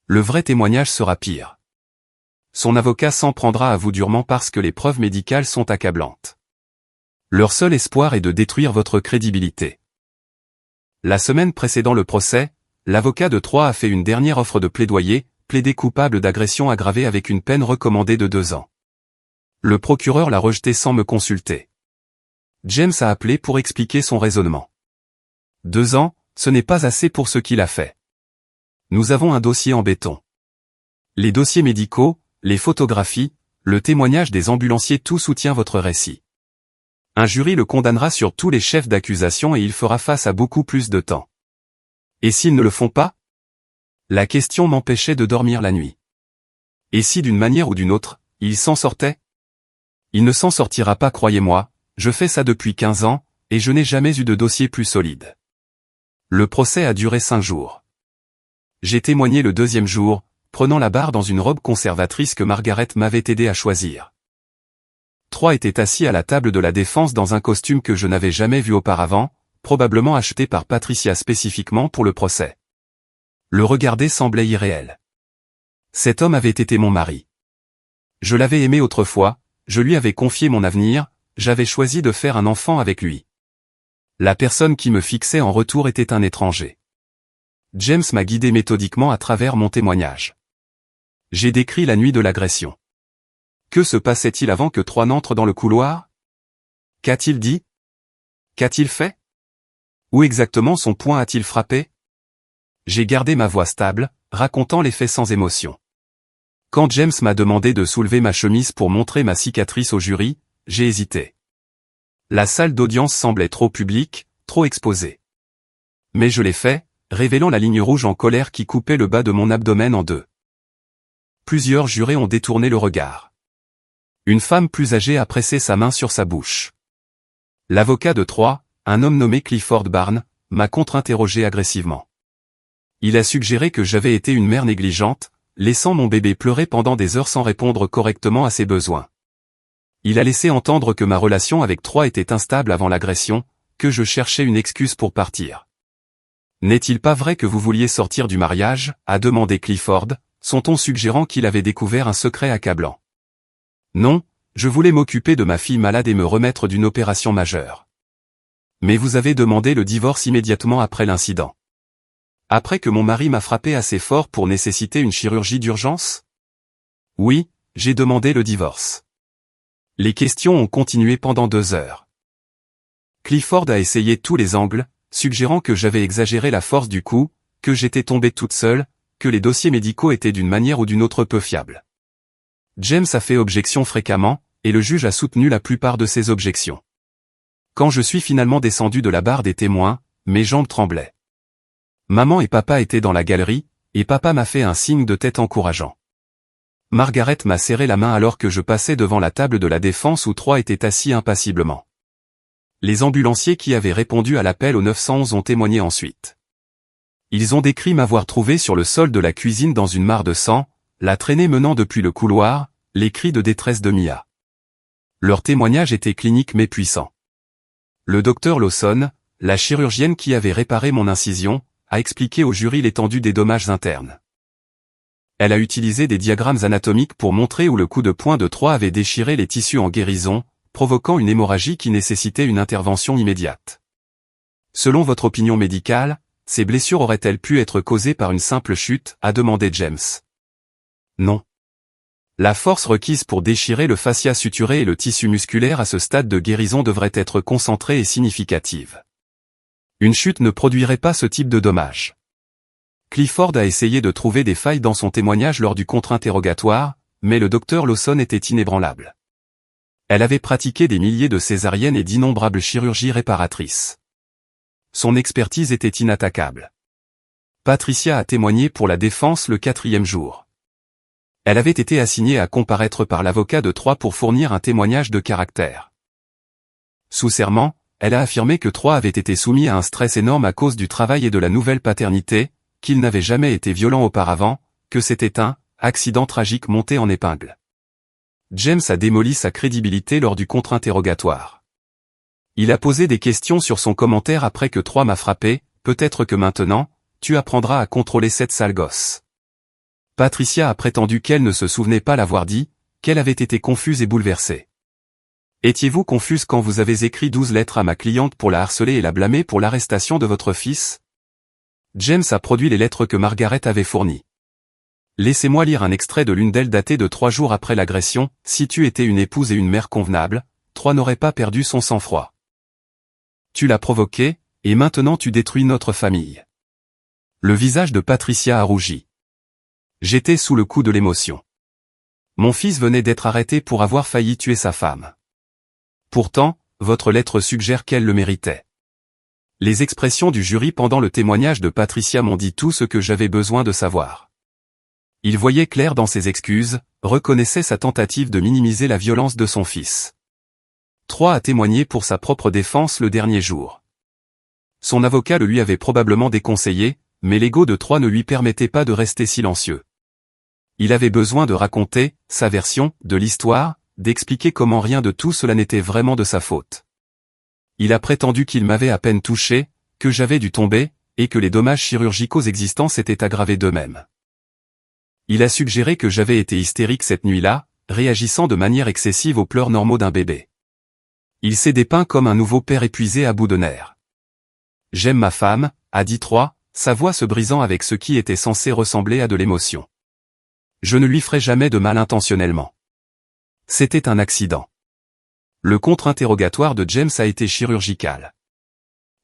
Le vrai témoignage sera pire. Son avocat s'en prendra à vous durement parce que les preuves médicales sont accablantes. Leur seul espoir est de détruire votre crédibilité. La semaine précédant le procès, l'avocat de Troy a fait une dernière offre de plaidoyer, plaidé coupable d'agression aggravée avec une peine recommandée de 2 ans. Le procureur l'a rejeté sans me consulter. James a appelé pour expliquer son raisonnement. 2 ans, ce n'est pas assez pour ce qu'il a fait. Nous avons un dossier en béton. Les dossiers médicaux, les photographies, le témoignage des ambulanciers, tout soutient votre récit. Un jury le condamnera sur tous les chefs d'accusation et il fera face à beaucoup plus de temps. Et s'ils ne le font pas? La question m'empêchait de dormir la nuit. Et si d'une manière ou d'une autre, il s'en sortait? Il ne s'en sortira pas, croyez-moi, je fais ça depuis 15 ans, et je n'ai jamais eu de dossier plus solide. Le procès a duré 5 jours. J'ai témoigné le 2e jour, prenant la barre dans une robe conservatrice que Margaret m'avait aidé à choisir. Troy était assis à la table de la défense dans un costume que je n'avais jamais vu auparavant, probablement acheté par Patricia spécifiquement pour le procès. Le regarder semblait irréel. Cet homme avait été mon mari. Je l'avais aimé autrefois, je lui avais confié mon avenir, j'avais choisi de faire un enfant avec lui. La personne qui me fixait en retour était un étranger. James m'a guidé méthodiquement à travers mon témoignage. J'ai décrit la nuit de l'agression. Que se passait-il avant que Troy n'entre dans le couloir? Qu'a-t-il dit? Qu'a-t-il fait? Où exactement son poing a-t-il frappé? J'ai gardé ma voix stable, racontant les faits sans émotion. Quand James m'a demandé de soulever ma chemise pour montrer ma cicatrice au jury, j'ai hésité. La salle d'audience semblait trop publique, trop exposée. Mais je l'ai fait, révélant la ligne rouge en colère qui coupait le bas de mon abdomen en 2. Plusieurs jurés ont détourné le regard. Une femme plus âgée a pressé sa main sur sa bouche. L'avocat de Troy, un homme nommé Clifford Barnes, m'a contre-interrogé agressivement. Il a suggéré que j'avais été une mère négligente, laissant mon bébé pleurer pendant des heures sans répondre correctement à ses besoins. Il a laissé entendre que ma relation avec Troy était instable avant l'agression, que je cherchais une excuse pour partir. N'est-il pas vrai que vous vouliez sortir du mariage, a demandé Clifford, son ton suggérant qu'il avait découvert un secret accablant. Non, je voulais m'occuper de ma fille malade et me remettre d'une opération majeure. Mais vous avez demandé le divorce immédiatement après l'incident. Après que mon mari m'a frappé assez fort pour nécessiter une chirurgie d'urgence? Oui, j'ai demandé le divorce. Les questions ont continué pendant 2 heures. Clifford a essayé tous les angles, suggérant que j'avais exagéré la force du coup, que j'étais tombée toute seule, que les dossiers médicaux étaient d'une manière ou d'une autre peu fiables. James a fait objection fréquemment, et le juge a soutenu la plupart de ses objections. Quand je suis finalement descendu de la barre des témoins, mes jambes tremblaient. Maman et papa étaient dans la galerie, et papa m'a fait un signe de tête encourageant. Margaret m'a serré la main alors que je passais devant la table de la défense où Troy était assis impassiblement. Les ambulanciers qui avaient répondu à l'appel au 911 ont témoigné ensuite. Ils ont décrit m'avoir trouvé sur le sol de la cuisine dans une mare de sang, la traînée menant depuis le couloir, les cris de détresse de Mia. Leur témoignage était clinique mais puissant. Le docteur Lawson, la chirurgienne qui avait réparé mon incision, a expliqué au jury l'étendue des dommages internes. Elle a utilisé des diagrammes anatomiques pour montrer où le coup de poing de Troy avait déchiré les tissus en guérison, provoquant une hémorragie qui nécessitait une intervention immédiate. Selon votre opinion médicale, ces blessures auraient-elles pu être causées par une simple chute, a demandé James. Non. La force requise pour déchirer le fascia suturé et le tissu musculaire à ce stade de guérison devrait être concentrée et significative. Une chute ne produirait pas ce type de dommages. Clifford a essayé de trouver des failles dans son témoignage lors du contre-interrogatoire, mais le docteur Lawson était inébranlable. Elle avait pratiqué des milliers de césariennes et d'innombrables chirurgies réparatrices. Son expertise était inattaquable. Patricia a témoigné pour la défense le 4e jour. Elle avait été assignée à comparaître par l'avocat de Troy pour fournir un témoignage de caractère. Sous serment, elle a affirmé que Troy avait été soumis à un stress énorme à cause du travail et de la nouvelle paternité, qu'il n'avait jamais été violent auparavant, que c'était un accident tragique monté en épingle. James a démoli sa crédibilité lors du contre-interrogatoire. Il a posé des questions sur son commentaire après que Troy m'a frappé, peut-être que maintenant, tu apprendras à contrôler cette sale gosse. Patricia a prétendu qu'elle ne se souvenait pas l'avoir dit, qu'elle avait été confuse et bouleversée. Étiez-vous confuse quand vous avez écrit 12 lettres à ma cliente pour la harceler et la blâmer pour l'arrestation de votre fils? James a produit les lettres que Margaret avait fournies. Laissez-moi lire un extrait de l'une d'elles datée de 3 jours après l'agression. Si tu étais une épouse et une mère convenable, Troy n'aurait pas perdu son sang-froid. Tu l'as provoqué, et maintenant tu détruis notre famille. Le visage de Patricia a rougi. J'étais sous le coup de l'émotion. Mon fils venait d'être arrêté pour avoir failli tuer sa femme. Pourtant, votre lettre suggère qu'elle le méritait. Les expressions du jury pendant le témoignage de Patricia m'ont dit tout ce que j'avais besoin de savoir. Il voyait clair dans ses excuses, reconnaissait sa tentative de minimiser la violence de son fils. Troy a témoigné pour sa propre défense le dernier jour. Son avocat le lui avait probablement déconseillé, mais l'ego de Troy ne lui permettait pas de rester silencieux. Il avait besoin de raconter sa version de l'histoire, d'expliquer comment rien de tout cela n'était vraiment de sa faute. Il a prétendu qu'il m'avait à peine touché, que j'avais dû tomber, et que les dommages chirurgicaux existants s'étaient aggravés d'eux-mêmes. Il a suggéré que j'avais été hystérique cette nuit-là, réagissant de manière excessive aux pleurs normaux d'un bébé. Il s'est dépeint comme un nouveau père épuisé à bout de nerfs. J'aime ma femme, a dit Troy, sa voix se brisant avec ce qui était censé ressembler à de l'émotion. Je ne lui ferai jamais de mal intentionnellement. C'était un accident. Le contre-interrogatoire de James a été chirurgical.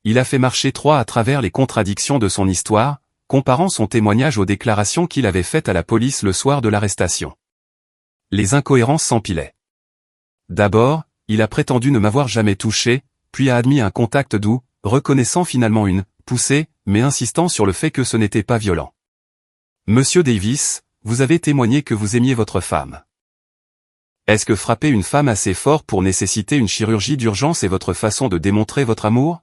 Il a fait marcher Troy à travers les contradictions de son histoire, comparant son témoignage aux déclarations qu'il avait faites à la police le soir de l'arrestation. Les incohérences s'empilaient. D'abord, il a prétendu ne m'avoir jamais touché, puis a admis un contact doux, reconnaissant finalement une poussée, mais insistant sur le fait que ce n'était pas violent. Monsieur Davis, vous avez témoigné que vous aimiez votre femme. Est-ce que frapper une femme assez fort pour nécessiter une chirurgie d'urgence est votre façon de démontrer votre amour?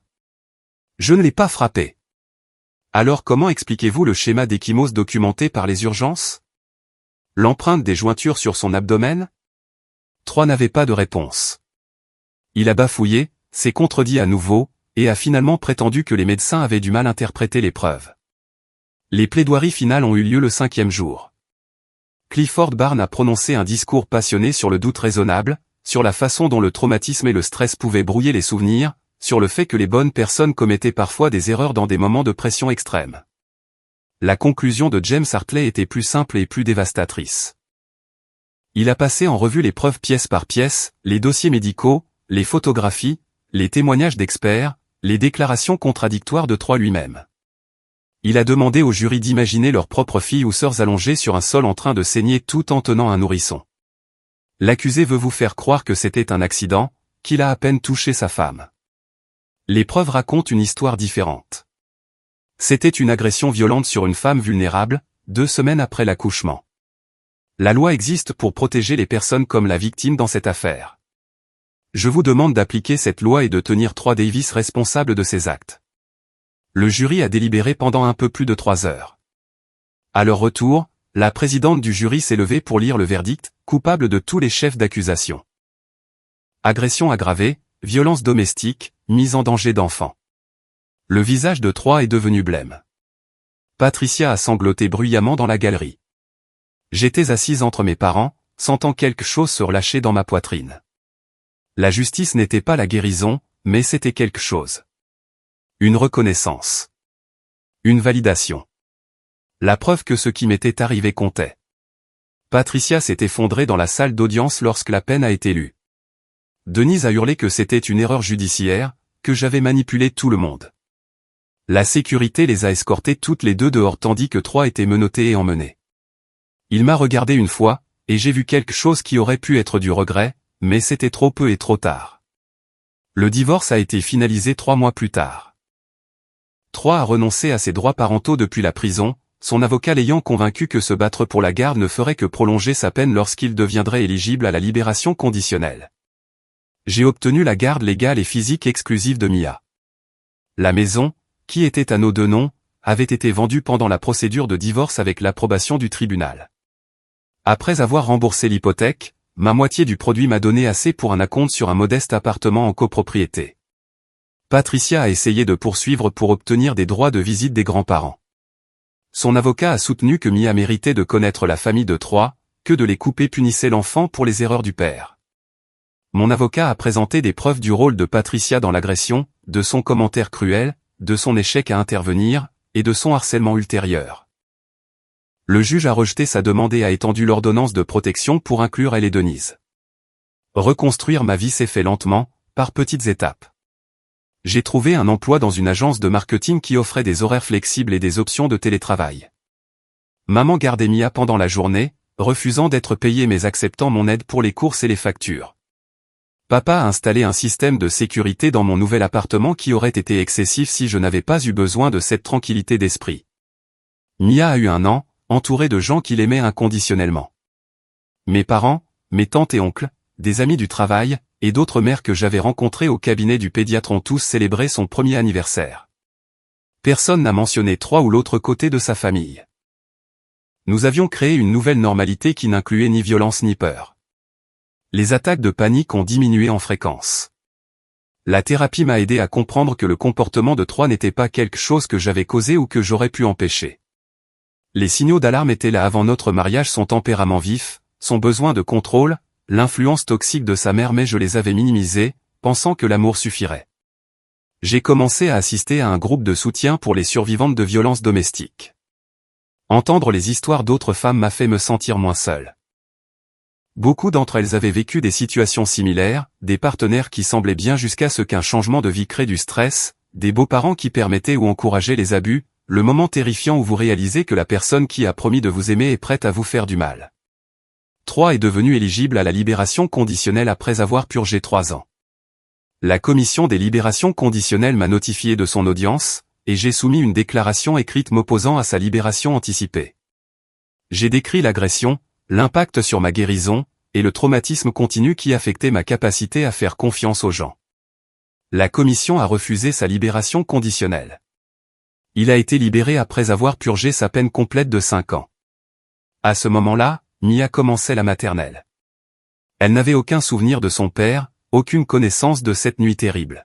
Je ne l'ai pas frappée. Alors comment expliquez-vous le schéma d'échymose documenté par les urgences? L'empreinte des jointures sur son abdomen? Troy n'avait pas de réponse. Il a bafouillé, s'est contredit à nouveau, et a finalement prétendu que les médecins avaient du mal à interpréter les preuves. Les plaidoiries finales ont eu lieu le 5e jour. Clifford Barnes a prononcé un discours passionné sur le doute raisonnable, sur la façon dont le traumatisme et le stress pouvaient brouiller les souvenirs, sur le fait que les bonnes personnes commettaient parfois des erreurs dans des moments de pression extrême. La conclusion de James Hartley était plus simple et plus dévastatrice. Il a passé en revue les preuves pièce par pièce, les dossiers médicaux, les photographies, les témoignages d'experts, les déclarations contradictoires de Troy lui-même. Il a demandé au jury d'imaginer leurs propres filles ou sœurs allongées sur un sol en train de saigner tout en tenant un nourrisson. L'accusé veut vous faire croire que c'était un accident, qu'il a à peine touché sa femme. Les preuves racontent une histoire différente. C'était une agression violente sur une femme vulnérable, 2 semaines après l'accouchement. La loi existe pour protéger les personnes comme la victime dans cette affaire. Je vous demande d'appliquer cette loi et de tenir Troy Davis responsable de ses actes. Le jury a délibéré pendant un peu plus de 3 heures. À leur retour, la présidente du jury s'est levée pour lire le verdict, coupable de tous les chefs d'accusation. Agression aggravée, violence domestique, mise en danger d'enfants. Le visage de Troy est devenu blême. Patricia a sangloté bruyamment dans la galerie. J'étais assise entre mes parents, sentant quelque chose se relâcher dans ma poitrine. La justice n'était pas la guérison, mais c'était quelque chose. Une reconnaissance. Une validation. La preuve que ce qui m'était arrivé comptait. Patricia s'est effondrée dans la salle d'audience lorsque la peine a été lue. Denise a hurlé que c'était une erreur judiciaire, que j'avais manipulé tout le monde. La sécurité les a escortés toutes les deux dehors tandis que Troy était menotté et emmené. Il m'a regardé une fois, et j'ai vu quelque chose qui aurait pu être du regret, mais c'était trop peu et trop tard. Le divorce a été finalisé 3 mois plus tard. Troy a renoncé à ses droits parentaux depuis la prison, son avocat l'ayant convaincu que se battre pour la garde ne ferait que prolonger sa peine lorsqu'il deviendrait éligible à la libération conditionnelle. J'ai obtenu la garde légale et physique exclusive de Mia. La maison, qui était à nos deux noms, avait été vendue pendant la procédure de divorce avec l'approbation du tribunal. Après avoir remboursé l'hypothèque, ma moitié du produit m'a donné assez pour un acompte sur un modeste appartement en copropriété. Patricia a essayé de poursuivre pour obtenir des droits de visite des grands-parents. Son avocat a soutenu que Mia méritait de connaître la famille de Troy, que de les couper punissait l'enfant pour les erreurs du père. Mon avocat a présenté des preuves du rôle de Patricia dans l'agression, de son commentaire cruel, de son échec à intervenir, et de son harcèlement ultérieur. Le juge a rejeté sa demande et a étendu l'ordonnance de protection pour inclure elle et Denise. Reconstruire ma vie s'est fait lentement, par petites étapes. J'ai trouvé un emploi dans une agence de marketing qui offrait des horaires flexibles et des options de télétravail. Maman gardait Mia pendant la journée, refusant d'être payée mais acceptant mon aide pour les courses et les factures. Papa a installé un système de sécurité dans mon nouvel appartement qui aurait été excessif si je n'avais pas eu besoin de cette tranquillité d'esprit. Mia a eu un an, entourée de gens qui l'aimaient inconditionnellement. Mes parents, mes tantes et oncles, des amis du travail, et d'autres mères que j'avais rencontrées au cabinet du pédiatre ont tous célébré son premier anniversaire. Personne n'a mentionné Troy ou l'autre côté de sa famille. Nous avions créé une nouvelle normalité qui n'incluait ni violence ni peur. Les attaques de panique ont diminué en fréquence. La thérapie m'a aidé à comprendre que le comportement de Troy n'était pas quelque chose que j'avais causé ou que j'aurais pu empêcher. Les signaux d'alarme étaient là avant notre mariage, son tempérament vif, son besoin de contrôle, l'influence toxique de sa mère, mais je les avais minimisés, pensant que l'amour suffirait. J'ai commencé à assister à un groupe de soutien pour les survivantes de violences domestiques. Entendre les histoires d'autres femmes m'a fait me sentir moins seul. Beaucoup d'entre elles avaient vécu des situations similaires, des partenaires qui semblaient bien jusqu'à ce qu'un changement de vie crée du stress, des beaux-parents qui permettaient ou encourageaient les abus, le moment terrifiant où vous réalisez que la personne qui a promis de vous aimer est prête à vous faire du mal. Troy est devenu éligible à la libération conditionnelle après avoir purgé 3 ans. La commission des libérations conditionnelles m'a notifié de son audience, et j'ai soumis une déclaration écrite m'opposant à sa libération anticipée. J'ai décrit l'agression, l'impact sur ma guérison, et le traumatisme continu qui affectait ma capacité à faire confiance aux gens. La commission a refusé sa libération conditionnelle. Il a été libéré après avoir purgé sa peine complète de 5 ans. À ce moment-là, Mia commençait la maternelle. Elle n'avait aucun souvenir de son père, aucune connaissance de cette nuit terrible.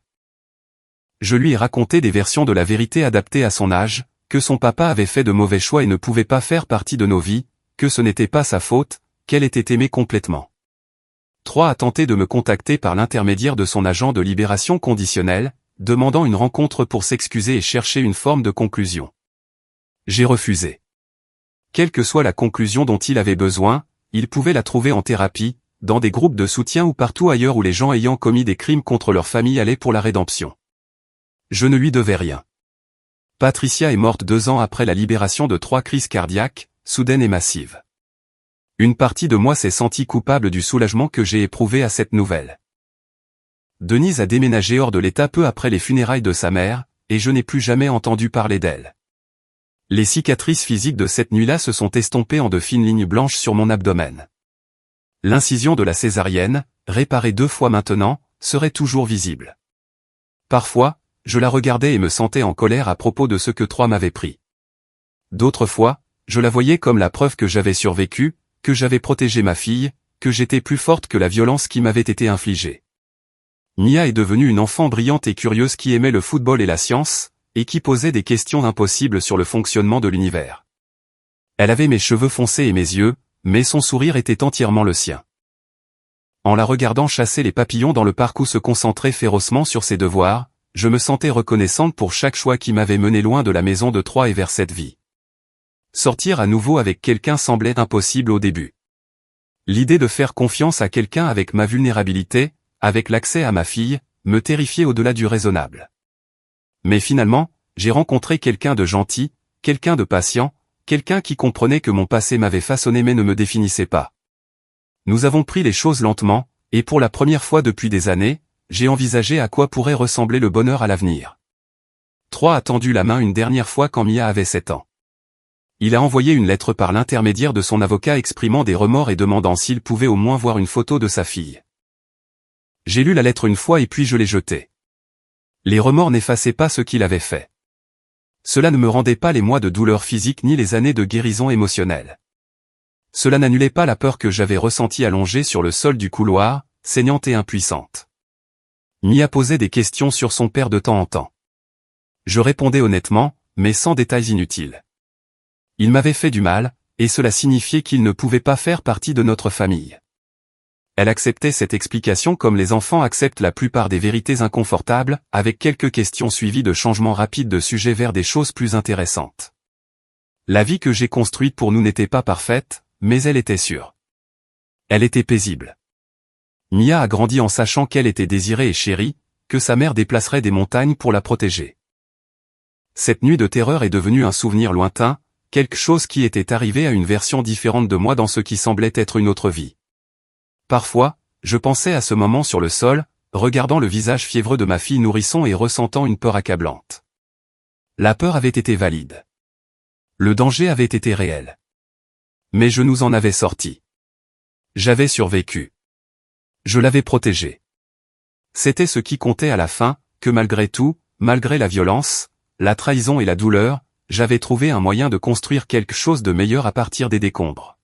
Je lui ai raconté des versions de la vérité adaptées à son âge, que son papa avait fait de mauvais choix et ne pouvait pas faire partie de nos vies, que ce n'était pas sa faute, qu'elle était aimée complètement. Troy a tenté de me contacter par l'intermédiaire de son agent de libération conditionnelle, demandant une rencontre pour s'excuser et chercher une forme de conclusion. J'ai refusé. Quelle que soit la conclusion dont il avait besoin, il pouvait la trouver en thérapie, dans des groupes de soutien ou partout ailleurs où les gens ayant commis des crimes contre leur famille allaient pour la rédemption. Je ne lui devais rien. Patricia est morte 2 ans après la libération de 3 crises cardiaques, soudaines et massives. Une partie de moi s'est sentie coupable du soulagement que j'ai éprouvé à cette nouvelle. Denise a déménagé hors de l'État peu après les funérailles de sa mère, et je n'ai plus jamais entendu parler d'elle. Les cicatrices physiques de cette nuit-là se sont estompées en de fines lignes blanches sur mon abdomen. L'incision de la césarienne, réparée 2 fois maintenant, serait toujours visible. Parfois, je la regardais et me sentais en colère à propos de ce que Troy m'avait pris. D'autres fois, je la voyais comme la preuve que j'avais survécu, que j'avais protégé ma fille, que j'étais plus forte que la violence qui m'avait été infligée. Mia est devenue une enfant brillante et curieuse qui aimait le football et la science, et qui posait des questions impossibles sur le fonctionnement de l'univers. Elle avait mes cheveux foncés et mes yeux, mais son sourire était entièrement le sien. En la regardant chasser les papillons dans le parc ou se concentrer férocement sur ses devoirs, je me sentais reconnaissante pour chaque choix qui m'avait mené loin de la maison de Troy et vers cette vie. Sortir à nouveau avec quelqu'un semblait impossible au début. L'idée de faire confiance à quelqu'un avec ma vulnérabilité, avec l'accès à ma fille, me terrifiait au-delà du raisonnable. Mais finalement, j'ai rencontré quelqu'un de gentil, quelqu'un de patient, quelqu'un qui comprenait que mon passé m'avait façonné mais ne me définissait pas. Nous avons pris les choses lentement, et pour la première fois depuis des années, j'ai envisagé à quoi pourrait ressembler le bonheur à l'avenir. Troy a tendu la main une dernière fois quand Mia avait 7 ans. Il a envoyé une lettre par l'intermédiaire de son avocat exprimant des remords et demandant s'il pouvait au moins voir une photo de sa fille. J'ai lu la lettre une fois et puis je l'ai jetée. Les remords n'effaçaient pas ce qu'il avait fait. Cela ne me rendait pas les mois de douleur physique ni les années de guérison émotionnelle. Cela n'annulait pas la peur que j'avais ressentie allongée sur le sol du couloir, saignante et impuissante. Mia posait des questions sur son père de temps en temps. Je répondais honnêtement, mais sans détails inutiles. Il m'avait fait du mal, et cela signifiait qu'il ne pouvait pas faire partie de notre famille. Elle acceptait cette explication comme les enfants acceptent la plupart des vérités inconfortables, avec quelques questions suivies de changements rapides de sujet vers des choses plus intéressantes. La vie que j'ai construite pour nous n'était pas parfaite, mais elle était sûre. Elle était paisible. Mia a grandi en sachant qu'elle était désirée et chérie, que sa mère déplacerait des montagnes pour la protéger. Cette nuit de terreur est devenue un souvenir lointain, quelque chose qui était arrivé à une version différente de moi dans ce qui semblait être une autre vie. Parfois, je pensais à ce moment sur le sol, regardant le visage fiévreux de ma fille nourrisson et ressentant une peur accablante. La peur avait été valide. Le danger avait été réel. Mais je nous en avais sortis. J'avais survécu. Je l'avais protégée. C'était ce qui comptait à la fin, que malgré tout, malgré la violence, la trahison et la douleur, j'avais trouvé un moyen de construire quelque chose de meilleur à partir des décombres.